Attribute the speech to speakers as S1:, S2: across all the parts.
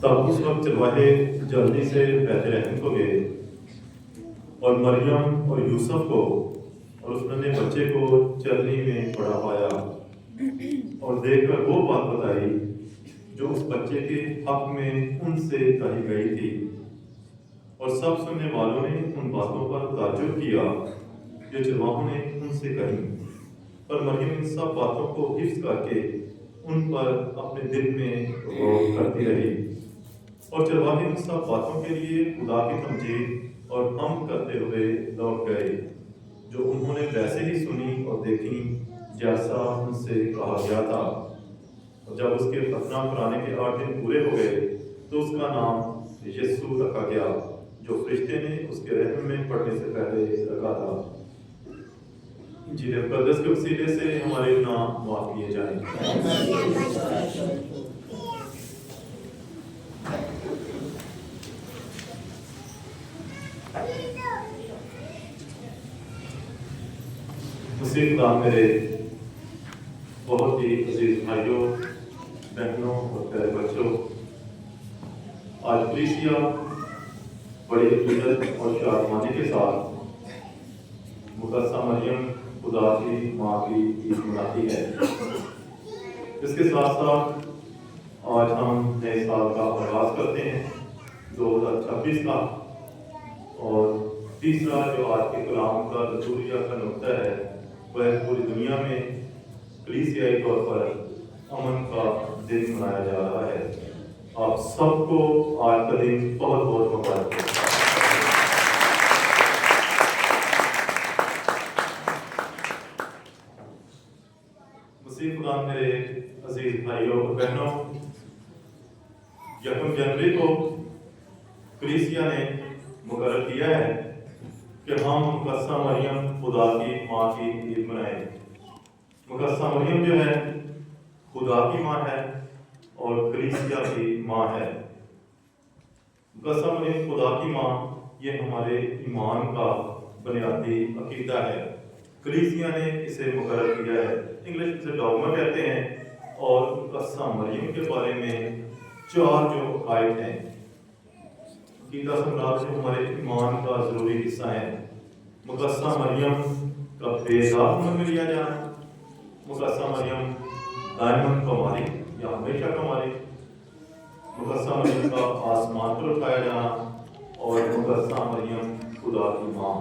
S1: तब उस वक्त चरवाहे जल्दी से बैतलहम को गए और मरियम और यूसुफ को और उसने बच्चे को चलनी में पड़ा पाया और देखकर वो बात बताई जो उस बच्चे के हक में उनसे कही गई थी। और सब सुनने वालों ने उन बातों पर ताज्जुब किया जो चरवाहों ने उनसे कही। पर मरियम इन सब बातों को हिफ्ज करके उन पर अपने दिल में गौर करती रही। और चरवाहे उन सब बातों के लिए खुदा की तमजीद और हम करते हुए लौट गए जो उन्होंने वैसे ही सुनी और देखी जैसा उनसे कहा गया था। और जब उसके खतना कराने के 8 दिन पूरे हो गए तो उसका नाम यीशु रखा गया जो फरिश्ते ने उसके रहम में पड़ने से पहले रखा था। इंजील मुक़द्दस के वसीले से हमारे गुनाह माफ किए जाएं। मुसीब खुदा मेरे बहुत ही अजीज भाइयों बहनों और प्यारे बच्चों, आज कलीसिया बड़ी इज्जत और शादमानी के साथ मुक़द्दसा मरियम खुदा की माँ की ईद मनाती है। इसके साथ साथ आज हम नए साल का आगाज करते हैं 2026 का। और तीसरा जो आज के कलाम का रसूलिया का नुक्ता है वह पूरी दुनिया में कलीसियाई तौर पर अमन का दिन मनाया जा रहा है। आप सबको आज का दिन बहुत बहुत मुबारक हो। मुसीब खुदा मेरे अजीज भाइयों और बहनों, 1 जनवरी को कलीसिया ने मुकर्रर किया है कि हम मुक़द्दसा मरियम खुदा की माँ की ईद मनाएं। मुक़द्दसा मरियम जो है खुदा की माँ है और कलीसिया की माँ है। मुक़द्दसा मरियम खुदा की माँ ये हमारे ईमान का बुनियादी अकीदा है। कलीसिया ने इसे मुकर्रर किया है, इंग्लिश में इसे डॉगमा कहते हैं। और मुक़द्दसा मरियम के बारे में 4 जो अकायद हैं, अकीदा सम्राट जो हमारे ईमान का ज़रूरी हिस्सा है। मुक़द्दसा मरियम का बेदाग में लिया जाना, मुक़द्दसा मरियम दायमन का मालिक या हमेशा का मालिक, मुक़द्दसा मरियम का आसमान पर उठाया जाना और मुक़द्दसा मरियम खुदा की माँ।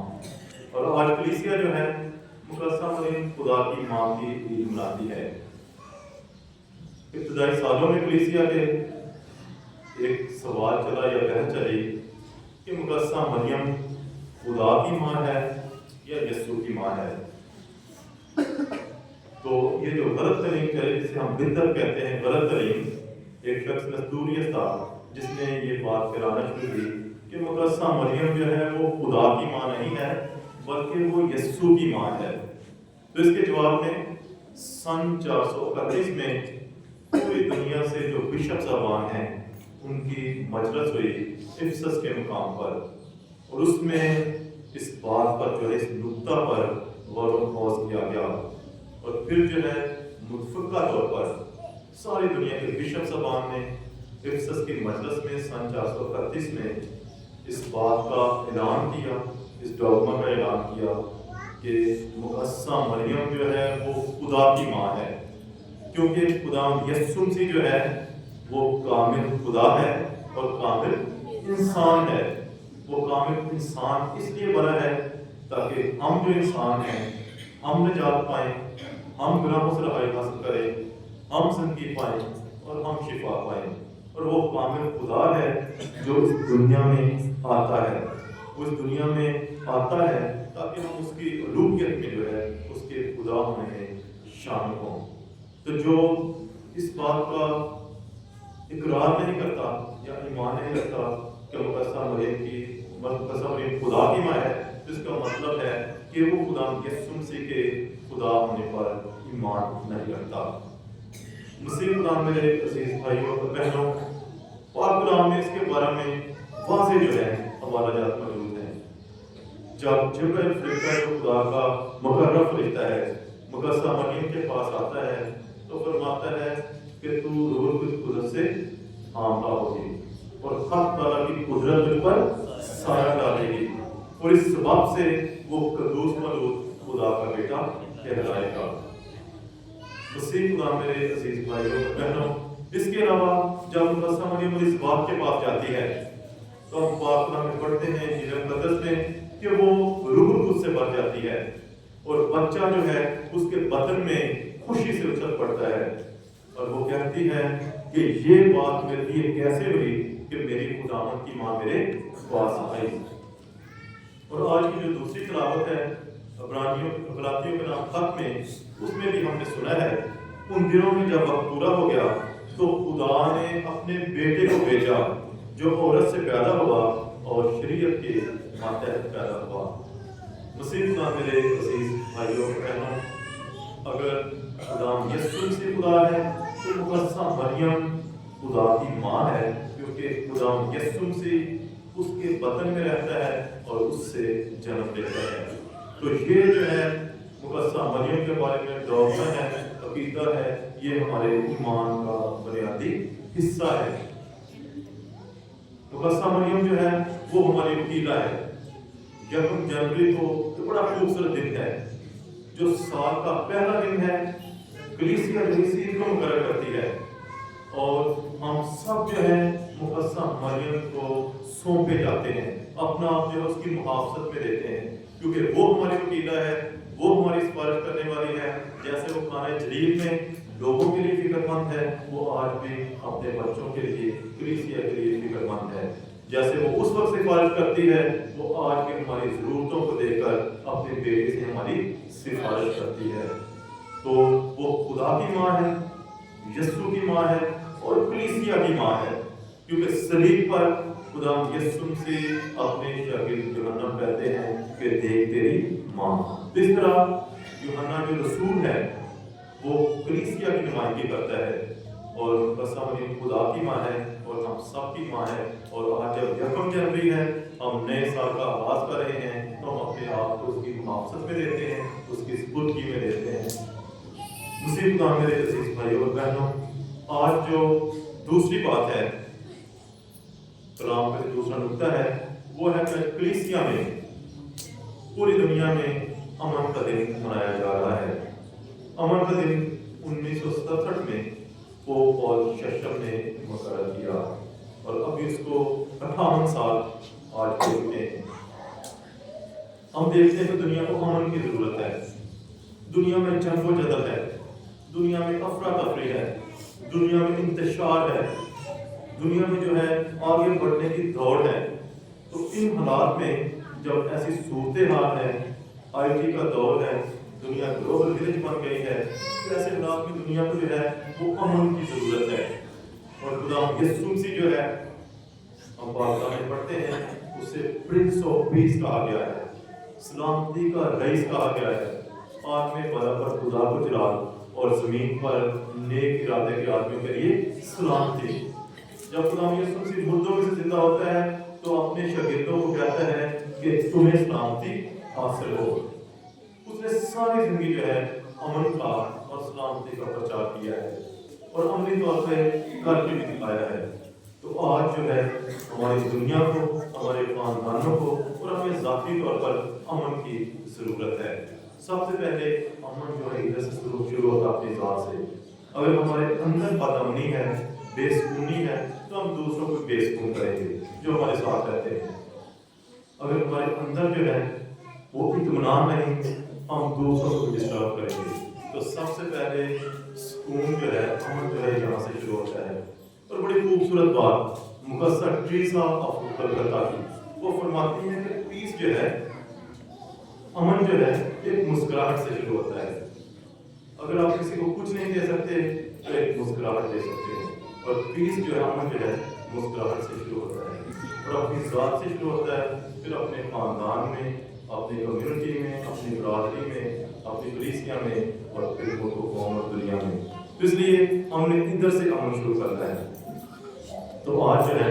S1: और आज कलीसिया जो है मुक़द्दसा मरियम खुदा की माँ की ईद मनाती है। इब्तिदाई सालों में कलीसिया के एक सवाल चला या बहस चली कि मुक़द्दसा मरियम खुदा की माँ है या यीशु की माँ है। तो ये जो गलत तरीम चले, जिसे हम बिदअत कहते हैं, गलत तरीम, एक शख्स नस्तूरियत था जिसने ये बात फैलाना शुरू की कि मुक़द्दसा मरियम जो है वो खुदा की माँ नहीं है बल्कि वो यीशु की माँ है। तो इसके जवाब में सन 431 में पूरी दुनिया से जो बिशप साहबान हैं उनकी मजलिस हुई इफसस के मुकाम पर, और उसमें इस बात पर जो है इस नुक्ता पर गौर व फौज किया गया। और फिर जो है मुतफ़क़ा तौर पर सारी दुनिया के बिशप साहबान ने इफसस की मजलिस में सन 431 में इस बात का ऐलान किया, इस डॉगमा का ऐलान किया कि मुक़द्दसा मरियम जो है वो खुदा की माँ है, क्योंकि खुदा यीशु मसीह जो है वो कामिल खुदा है और कामिल इंसान है। वो कामिल इंसान इसलिए बना है ताकि हम जो इंसान हैं हम निजात पाएं, हम गुनाहों से रहाई हासिल करें, हम ज़िंदगी पाएं और हम शिफा पाएं। और वो कामिल खुदा है जो इस दुनिया में आता है, वो इस दुनिया में आता है ताकि हम उसकी रूहियत में जो है उसके खुदा होने में शामिल हों। तो जो इस बात का इकरार नहीं करता या ईमान नहीं रखता कि मुक़द्दसा मरियम खुदा की माँ है, तो इसका मतलब है कि वो खुदा यीशु मसीह के खुदा होने पर ईमान नहीं रखता। मुसीब खुदा मेरे अजीज भाइयों और बहनों, पाक कलाम में इसके बारे में वाज़ेह जो है हवाला जात मौजूद है। जब जिब्राइल फरिश्ता जो खुदा का मुकर्रर फरिश्ता है मुक़द्दसा मरियम के पास आता है तो फरमाता है कि तू रूह कुदस से आमला होगी। और हक ताला की कुदरत तुझ पर साया डालेगी और इस सबब से वो कदूस मलूद खुदा का बेटा कहलाएगा। मसीह खुदा मेरे अजीज भाइयों बहनों, इसके अलावा जब मुकद्दस मरियम इस बात के पास जाती है तो हम पाक कलाम में पढ़ते हैं इंजील मुकद्दस में कि वो रूह कुद्स से भर जाती है और बच्चा जो है उसके बदन में खुशी से उछल पड़ता है और वो कहती है कि ये बात मेरे लिए कैसे हुई कि मेरी खुदावंद की माँ मेरे पास आई। और आज की जो दूसरी तिलावत है गलातियों के नाम खत में, उसमें भी हमने सुना है उन दिनों में जब वक्त पूरा हो गया तो खुदा ने अपने बेटे को भेजा जो औरत से पैदा हुआ और शरीयत के मातहत पैदा हुआ। मसीह खुदा मेरे अजीज भाइयों बहनों, अगर खुदा यीशु से खुदा है तो मुकद्दस मरियम खुदा की माँ है, क्योंकि खुदा यीशु से उसके बदन में रहता है और उससे जन्म लेता है। तो ये जो है मुकद्दस मरियम के बारे में डॉक्टर है, अकीदा है, ये हमारे ईमान का बुनियादी हिस्सा है। मुकद्दस मरियम जो है वो हमारी वकीला है। यकम जनवरी को तो बड़ा खूबसूरत दिन है, जो साल का पहला दिन है, कलीसिया इसी को मुकर्रर करती है और हम सब जो है मुकद्दस मरियम को सौंपे जाते हैं, अपना आप जो है उसकी मुहाफ़ज़त में देते हैं, क्योंकि वो हमारी वकीला है, वो हमारी सिफारिश करने वाली है। जैसे वो खाने जलील में लोगों के लिए फिक्रमंद है, वो आज भी अपने बच्चों के लिए, कलीसिया के लिए फिक्रमंद है। जैसे वो उस वक्त सिफारिश करती है, वो आज भी हमारी ज़रूरतों को देखकर अपने बेटे से हमारी सिफारिश करती है। तो वो खुदा की माँ है, यीशु की माँ है और कलीसिया की माँ है, क्योंकि सलीब पर खुदा यीशु से अपने शागिर्द यूहन्ना कहते हैं कि देख तेरी माँ। इस तरह यूहन्ना जो रसूल है वो कलीसिया की नुमाइंदगी करता है और मुकद्दस खुदा की माँ है और हम सब की माँ है। और आज जब यकम जनवरी है, हम नए साल का आगाज कर रहे हैं, तो हम अपने आप को उसकी मुहाफ़ज़त में देते हैं, उसकी सुपुर्दगी में देते हैं। मसीह खुदा मेरे अजीज भाइयों और बहनों, आज जो दूसरी बात है, कलाम का दूसरा नुक्ता है, वो है कि कलीसिया में पूरी दुनिया में अमन का दिन मनाया जा रहा है। अमन का दिन 1967 में पोप पॉल VI ने मुकर्रर किया और अभी इसको 58 साल आज हो चुके हैं। हम देखते हैं कि दुनिया को अमन की जरूरत है, दुनिया में जंगो-जदल है, दुनिया में अफरा तफरी है, दुनिया में इंतशार है, दुनिया में जो है आगे बढ़ने की दौड़ है। तो इन हालात में जब ऐसी सूरत हाल है, IT का दौर है, दुनिया ग्लोबल विलेज बन गई है, तो ऐसे हालात में दुनिया को जो है वो अमन की जरूरत है। और खुदा यीशु मसीह जो है, हम पाक में पढ़ते हैं, उसे प्रिंस ऑफ पीस कहा गया है, सलामती का रईस कहा गया है। आग में बला पर खुदा को जलाल और जमीन पर नेक इरादे के आदमियों के लिए सलामती। जब खुदा यीशु मसीह मुर्दों में से जिंदा होता है तो अपने शागिर्दों को कहता है कि तुम्हें सलामती हासिल हो। उसने सारी जिंदगी जो है अमन का और सलामती का प्रचार किया है और अमली तौर पे करके भी दिखाया है। तो आज जो है हमारी दुनिया को, हमारे खानदानों को और हमें ज़ाती तौर पर अमन की ज़रूरत है। सबसे पहले अमन जो है इधर से शुरू होता अपनी ज़ात से। अगर हमारे अंदर बदअमनी है, बेसुकूनी है, तो हम दूसरों को बेसुकून करेंगे जो हमारे साथ रहते हैं। अगर हमारे अंदर जो है वो इत्मीनान नहीं, हम दूसरों को डिस्टर्ब करेंगे। तो सबसे पहले सुकून जो है, अमन जो है यहाँ से शुरू होता है। और बड़ी खूबसूरत बात मुकद्दस ट्रीसा ऑफ कलकत्ता की, वो फरमाती है कि पीस जो है, अमन जो है, एक मुस्कुराहट से शुरू होता है। अगर आप किसी को कुछ नहीं दे सकते तो एक मुस्कुराहट दे सकते हैं। और पीस जो है, अमन जो है, मुस्कुराहट से शुरू होता है और अपनी ज़ात से शुरू होता है, फिर अपने खानदान में, अपनी कम्युनिटी में, अपनी बरादरी में, अपनी कलीसिया में और फिर वो कौम और दुनिया में। तो इसलिए हमने इधर से अमन शुरू करना है। तो आज जो है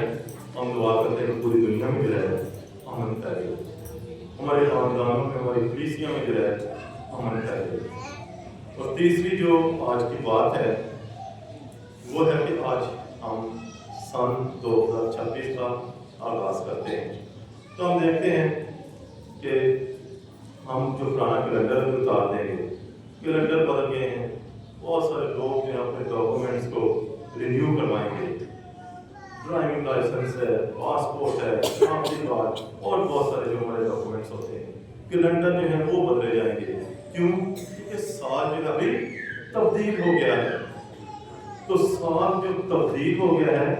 S1: हम दुआ करते हैं पूरी दुनिया में जो है अमन फैले, हमारे खानदानों में, हमारी कलीसिया में जो है अमन फैले। और तीसरी जो आज की बात है वो है कि आज हम सन 2026 का आगाज़ करते हैं। तो हम देखते हैं कि हम जो पुराना कैलेंडर उतार देंगे, कैलेंडर बदल गए हैं, बहुत सारे लोग जो अपने डॉक्यूमेंट्स को रिन्यू करवाएंगे, ड्राइविंग लाइसेंस है, पासपोर्ट है, शादी कार्ड और बहुत सारे जो हमारे डॉक्यूमेंट्स होते हैं, कैलेंडर जो है वो बदले जाएंगे। क्यों? क्योंकि साल जो है अभी तब्दील हो गया है। तो साल जो तब्दील हो गया है,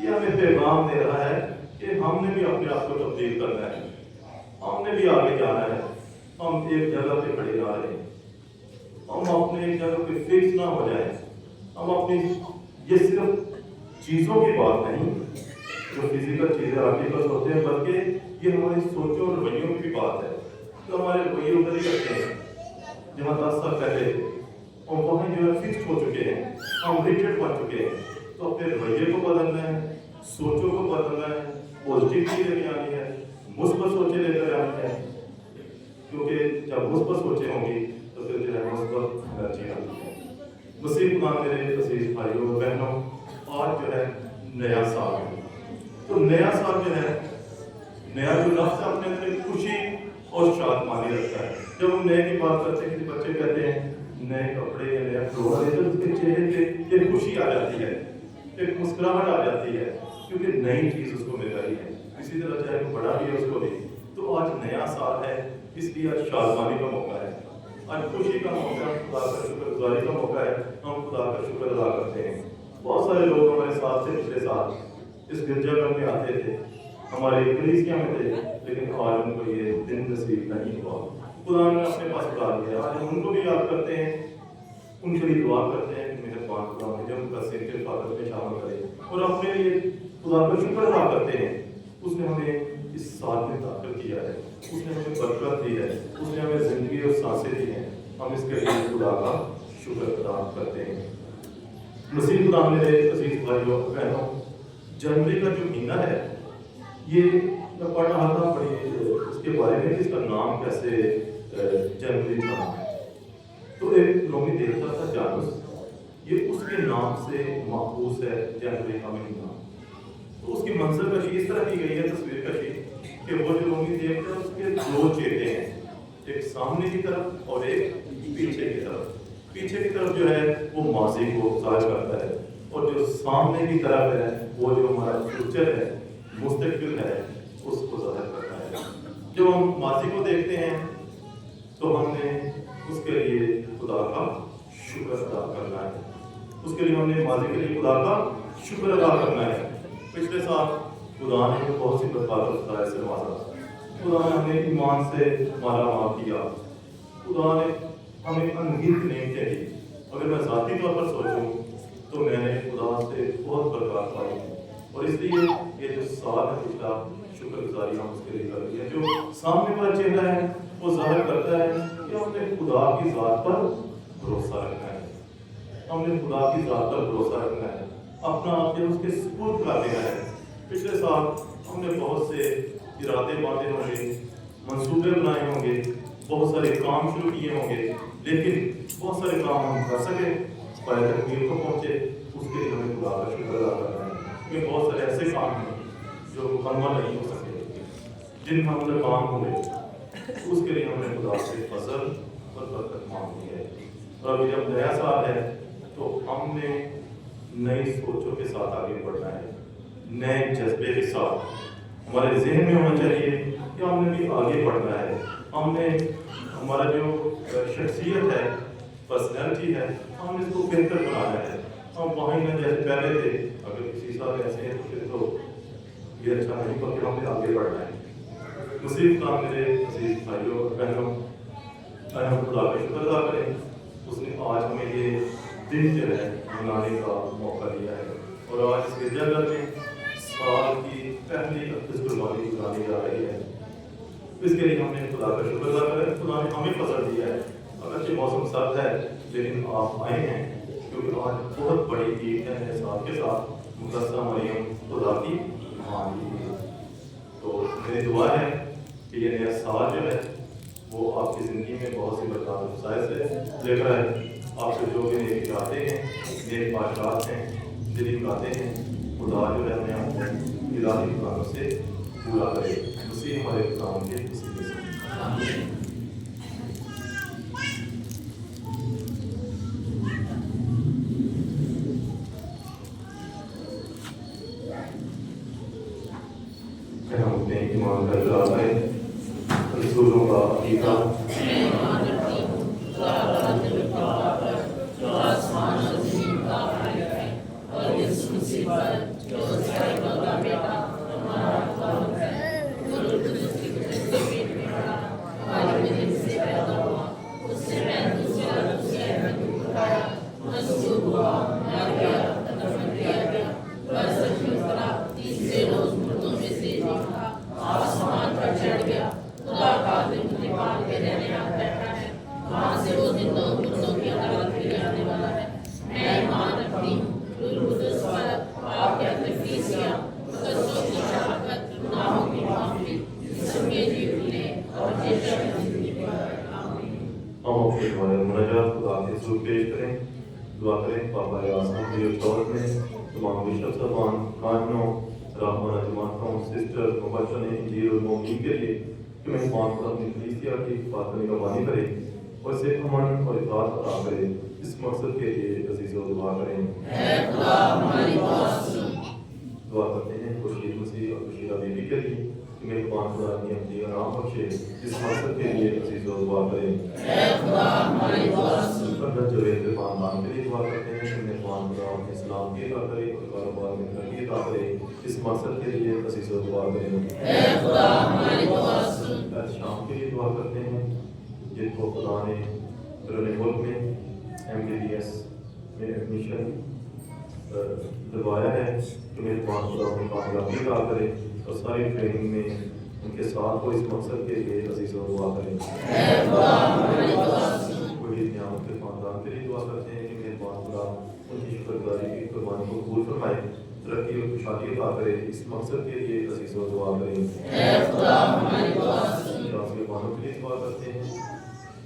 S1: ये हमें पैगाम दे रहा है कि हमने भी अपने आप को तब्दील करना है, हमने भी आगे जाना है। हम एक जगह पे खड़े ना रहें, हम अपने एक जगह पे फिक्स ना हो जाए। हम अपनी, ये सिर्फ चीज़ों की बात नहीं जो फिजिकल चीज़ें आर्टिकल्स होते हैं, बल्कि ये हमारी सोचों और रवैयों की बात है। तो हमारे रवैये उधर ही करते हैं जहाँ 10 साल पहले थे, और वहाँ जो है फिक्स हो चुके हैं, हम रिटेड बन चुके हैं। तो अपने रवैये को बदलना है, सोचों को बदलना है, पॉजिटिव चीज़ लेके आनी है, मुस्बत सोचें लेकर आनी है, क्योंकि जब मुस्बत सोचें होंगी तो फिर जो है मुस्बत एनर्जी आती है। मसीह खुदा मेरे अजीज भाइयों और बहनों, आज जो है नया साल है। तो नया साल जो है, नया जो लफ्ज़ अपने अंदर खुशी और शादमानी रखता है। जब हम नए की बात करते हैं, किसी बच्चे कहते हैं नए कपड़े या नया फ्लोर, तो उसके चेहरे पे एक खुशी आ जाती है, एक मुस्कुराहट आ जाती है, क्योंकि नई चीज़ उसको मिल रही है। इसी तरह चाहे वो बड़ा भी है उसको भी। तो आज नया साल है, इसलिए आज शादमानी का मौका है, आज खुशी का मौका, खुदा का शुक्रगुजारी का मौका है। हम खुदा का शुक्र अदा करते हैं। बहुत सारे लोग हमारे साथ थे पिछले साल, इस गिरजाघर में आते थे, हमारे कलीसिया में थे, लेकिन आज उनको ये दिन नसीब नहीं हुआ। खुदा ने अपने पास बुला लिया। आज हम उनको भी याद करते हैं, उनके लिए दुआ करते हैं कि मेहरबान खुदा मुझे उनका सिर के फादर में शामिल करे, और अपने लिए खुदा का शुक्र अदा करते हैं। उसने हमें इस साल में दाखिल किया है, उसने हमें बरकत दी है, उसने हमें जिंदगी और सांसें दी हैं। हम इसके लिए खुदा का शुक्र अदा करते हैं। मसीह खुदा मेरे अजीज भाइयों बहनों, जनवरी का जो महीना है, ये मैं पढ़ रहा था बड़ी इसके बारे में, इसका नाम कैसे जनवरी था। तो एक रोमी देवता था जानूस, ये उसके नाम से माखूज है जनवरी का महीना। तो उसकी मंजर कशी इस तरह की गई है, तस्वीर कशी, कि वो जो रोमी देवता है उसके दो चेहरे हैं, एक सामने की तरफ और एक पीछे की तरफ। पीछे की तरफ जो है वो माजी को जाहिर करता है, और जो सामने की तरफ है वो जो हमारा फ्यूचर है, मुस्तकबिल है, उसको जाहिर करता है। जब हम माजी को देखते हैं तो हमने उसके लिए खुदा का शुक्र अदा करना है, उसके लिए हमने माजी के लिए खुदा का शुक्र अदा करना है। पिछले साल खुदा ने बहुत सी बरकत से नवाजा, खुदा ने हमें ईमान से माला माल किया, खुदा ने हमें अनगिनत नेमतें दी। अगर मैं ज़ाती तौर पर सोचूं तो मैंने खुदा से बहुत बरकत पाई, और इसलिए ये जो साल है पिछला, शुक्रगुजारी हम उसके लिए कर रही है। जो सामने वाला चेहरा है वो जाहिर करता है कि हमने खुदा की ज़ात पर भरोसा रखना है, हमने खुदा की ज़ात पर भरोसा रखना है, अपना आप उसके सुपुर्द कर देना है। पिछले साल हमने बहुत से इरादे बांधे होंगे, मंसूबे बनाए होंगे, बहुत सारे काम शुरू किए होंगे, लेकिन बहुत सारे काम हम कर सके, पाए तकमील को पहुँचे, उसके लिए हमें खुदा का शुक्र अदा करना है। क्योंकि बहुत सारे ऐसे काम हैं जो मुकम्मल नहीं हो सके, जिन हमने काम होंगे, उसके लिए हमने खुदा से फजल और बरकत मांगी है। और अभी जब नया साल है तो हमने नई सोचों के साथ आगे बढ़ना है, नए जज्बे के साथ। हमारे जहन में होना चाहिए कि हमने भी आगे बढ़ना है, हमने हमारा जो शख्सियत है, पर्सनैलिटी है, हमने इसको बेहतर बनाना है। हम वहीं न जैसे पहले थे, अगर किसी साल ऐसे हैं तो फिर तो ये अच्छा नहीं, बल्कि हमें आगे बढ़ना है। मुसीब का मेरे अजीज भाइयों और बहनों, हम खुदा का शुक्र अदा करें, उसने आज हमें ये दिन जो है मनाने का मौका दिया है। और आज इस गिरजाघर में साल की पहली 31 कुर्बानी गुजारी जा रही है। इसके लिए हमने खुदा का शुक्र अदा करें, खुदा ने हमें फजल दिया है। अगरचे मौसम सर्द है, लेकिन आप आए हैं, क्योंकि आज बहुत बड़ी ईद है मेरे साथ के साथ मुक़द्दसा मरियम खुदा की महान ईद है। तो मेरी दुआ है कि ये नया साल जो है वो आपकी ज़िंदगी में बहुत सी बरकत से लेकर आए। आपसे जो भी नेक चाहते हैं, नेक बात हैं, दिली बातें हैं, खुदा जो है हमें अपने इलाही प्लानों से पूरा करे। उसी हमारे काम के वसीले से हम अपने ईमान का इकरार करें। रसूलों का अकीदा पेश करें। दुआ करें पापा आसमान की दौलत में तमाम बिशप साहबान, कानों, रहमाना जमातों, सिस्टर, मुबशर इंजील और मोमिन के लिए कि मैं पाक को अपनी कलीसिया की हिफाजत में निगरानी करे और इसे अमन और इताअत अता करे। इस मकसद के लिए अजीज़ों दुआ करें। दुआ करते हैं खुर्शीद मसीह और खुर्शीदा बीबी के लिए कि मेरे पाक खुदा अपनी अपनी आराम बख्शे। इस मकसद के लिए अजीज़ों दुआ करें। जवेद खानदान के लिए दुआ करते हैं कि मेरे पाक खुदा अपने इस्लाम की अता करे और कारोबार में तरक्की अता करे। इस मकसद के लिए अजीज़ों दुआ करें। शाम के लिए दुआ करते हैं जिनको खुदा ने बैरून मुल्क में MBBS में एडमिशन दिलवाया है कि मेरे पाक खुदा उन्हें कामयाबी अता करे और सारी ट्रेनिंग में उनके साथ हो। इस मकसद के लिए अजीज़ों दुआ करें। कोई नियामत के खानदान के लिए दुआ करते हैं कि मेरे पाक खुदा उनकी शुक्रगुजारी की कुर्बानी को कबूल फरमाए, तरक्की और खुशहाली अता करे। इस मकसद के लिए अजीज़ों दुआ करें। शाफी बानों के लिए दुआ करते हैं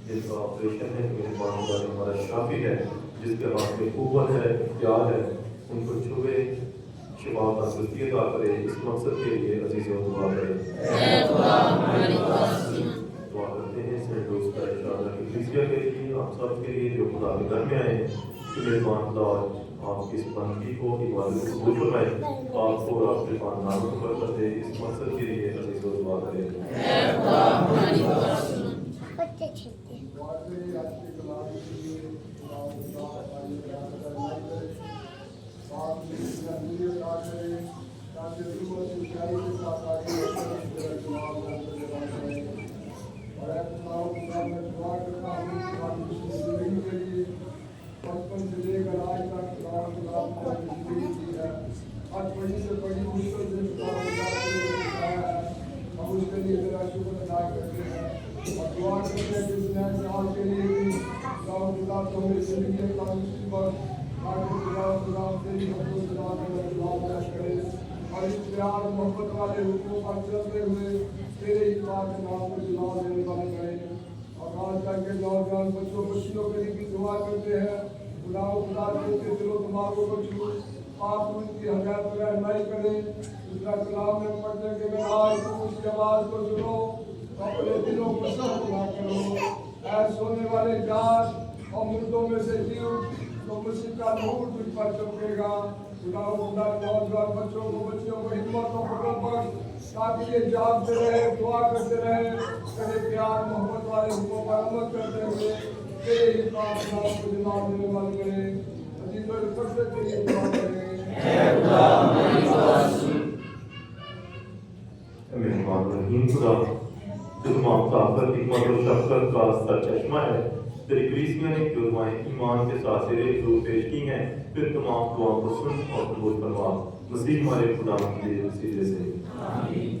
S1: जिनका ऑपरेशन है, मेरे पाक खुदा हमारा शाफी है, जिसके हाथ में कुव्वत है, प्यार है, उनको छुए शिफा का तंदुरुस्ती अता करे। इस मकसद के लिए अजीज़ों दुआ करें। दुआ करते हैं सेंट लुइस का इशारा की कलीसिया के लिए, आप सब के लिए जो खुदा के घर में आए हैं कि मेरे पाक खुदा आपकी इस बंदगी को इबादत को कबूल फरमाए, आपको और आपके खानदान को बरकत दे। इस मकसद के लिए अजीज़ों दुआ करें।
S2: बचपन से लेकर आज तक आज बड़ी से बड़ी मुश्किल से हम उसके लिए तेरा शुक्र अदा करते हैं और दुआ करते हैं कि इस नए साल के लिए भी खुदा तो हमें जिंदगी का मुसीबत खुदा तेरी खुदा करे और इस प्यार मोहब्बत वाले रूपों पर चलते हुए तेरे ही पाक नाम को जला देने वाले करे। और आज तक के नौजवान बच्चों बच्चियों के लिए भी दुआ करते हैं खुदा के दिलों दिमागों को छू आप उनकी हदायत और रहनुमाई करें। दूसरा कलाम में पढ़ने के बाद आज तुम उसकी आवाज़ को सुनो तो अपने दिलों को सख्त ना करो। ऐसे सोने वाले जान और मुर्दों में से जीव तो मुसीबत का नूर तुझ पर चमकेगा। खुदा नौजवान बच्चों को बच्चियों को हिम्मत और हुक्म बख्श ताकि ये जागते रहे, दुआ करते रहे, तेरे प्यार मोहब्बत वाले हुक्मों पर अमल करते हुए तेरे ही पाक नाम को जलाल देने वाले करें। अजीब और फर्जत के लिए दुआ करें।
S1: मेहमान रहीम खुदा जो तमाम ताकत, हिकमत और शफ़क़त का सरचश्मा है, तेरी कलीसिया ने जो दुआएं ईमान के साथ तेरे हज़ूर पेश की हैं, फिर तमाम दुआओं को सुन और कबूल फरमा। मसीह हमारे खुदा के वसीले से आमीन।